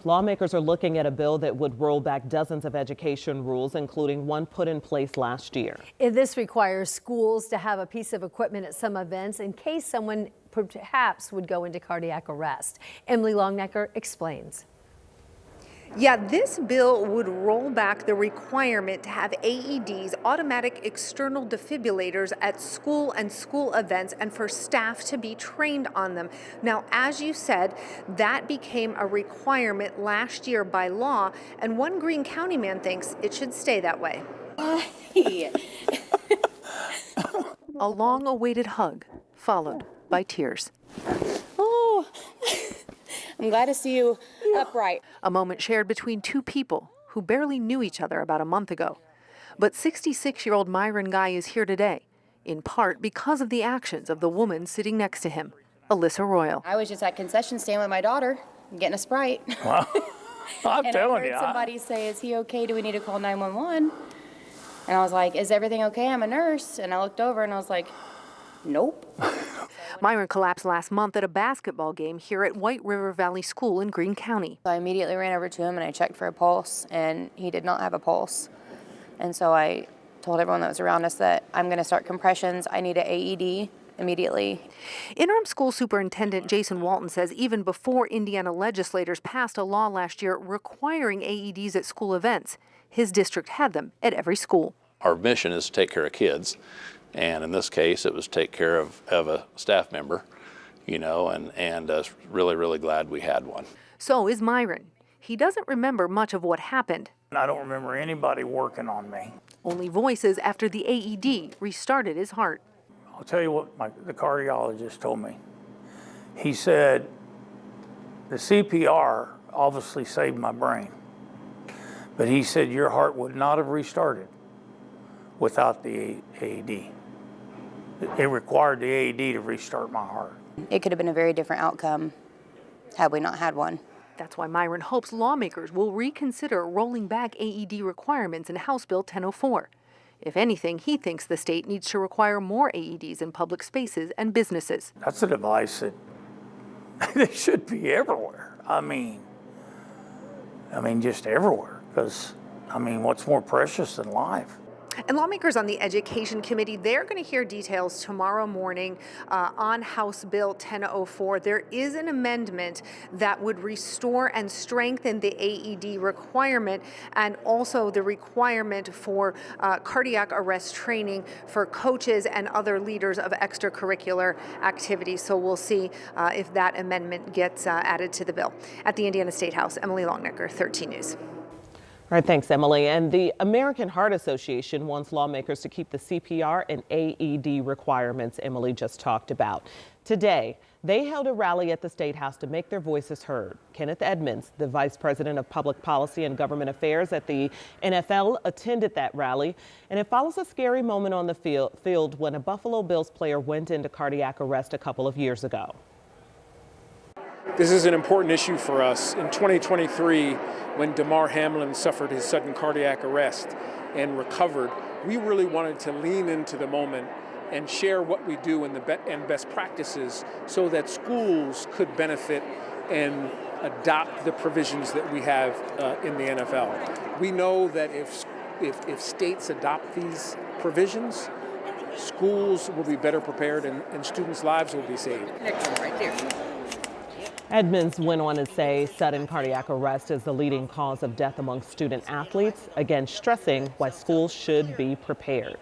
Lawmakers are looking at a bill that would roll back dozens of education rules, including one put in place last year. This requires schools to have a piece of equipment at some events in case someone perhaps would go into cardiac arrest. Emily Longnecker explains. Yeah, this bill would roll back the requirement to have AEDs, automatic external defibrillators, at school and school events, and for staff to be trained on them. Now, as you said, that became a requirement last year by law, and one Greene County man thinks it should stay that way. A long-awaited hug, followed by tears. Oh, I'm glad to see you upright. A moment shared between two people who barely knew each other about a month ago. But 66-year-old Myron Guy is here today, in part because of the actions of the woman sitting next to him, Alyssa Royal. I was just at concession stand with my daughter, getting a Sprite. Wow. I'm and telling I heard you. somebody say, "Is he okay? Do we need to call 911?" And I was like, "Is everything okay? I'm a nurse." And I looked over and I was like, "Nope." Myron collapsed last month at a basketball game here at White River Valley School in Greene County. So I immediately ran over to him and I checked for a pulse, and he did not have a pulse. And so I told everyone that was around us that I'm going to start compressions. I need an AED immediately. Interim school superintendent Jason Walton says even before Indiana legislators passed a law last year requiring AEDs at school events, his district had them at every school. Our mission is to take care of kids. And in this case, it was take care of a staff member, and really, really glad we had one. So is Myron. He doesn't remember much of what happened. I don't remember anybody working on me. Only voices after the AED restarted his heart. I'll tell you what the cardiologist told me. He said, the CPR obviously saved my brain, but he said your heart would not have restarted without the AED. It required the AED to restart my heart. It could have been a very different outcome had we not had one. That's why Myron hopes lawmakers will reconsider rolling back AED requirements in House Bill 1004. If anything, he thinks the state needs to require more AEDs in public spaces and businesses. That's a device that they should be everywhere. I mean, just everywhere, because, what's more precious than life? And lawmakers on the Education Committee, they're going to hear details tomorrow morning on House Bill 1004. There is an amendment that would restore and strengthen the AED requirement, and also the requirement for cardiac arrest training for coaches and other leaders of extracurricular activities. So we'll see if that amendment gets added to the bill. At the Indiana State House, Emily Longnecker, 13 News. All right, thanks, Emily. And the American Heart Association wants lawmakers to keep the CPR and AED requirements Emily just talked about. Today, they held a rally at the State House to make their voices heard. Kenneth Edmonds, the Vice President of Public Policy and Government Affairs at the NFL, attended that rally. And it follows a scary moment on the field when a Buffalo Bills player went into cardiac arrest a couple of years ago. This is an important issue for us. In 2023, when Damar Hamlin suffered his sudden cardiac arrest and recovered, we really wanted to lean into the moment and share what we do and best practices so that schools could benefit and adopt the provisions that we have in the NFL. We know that if states adopt these provisions, schools will be better prepared and students' lives will be saved. Next one right there. Edmonds went on to say sudden cardiac arrest is the leading cause of death among student athletes, again stressing why schools should be prepared.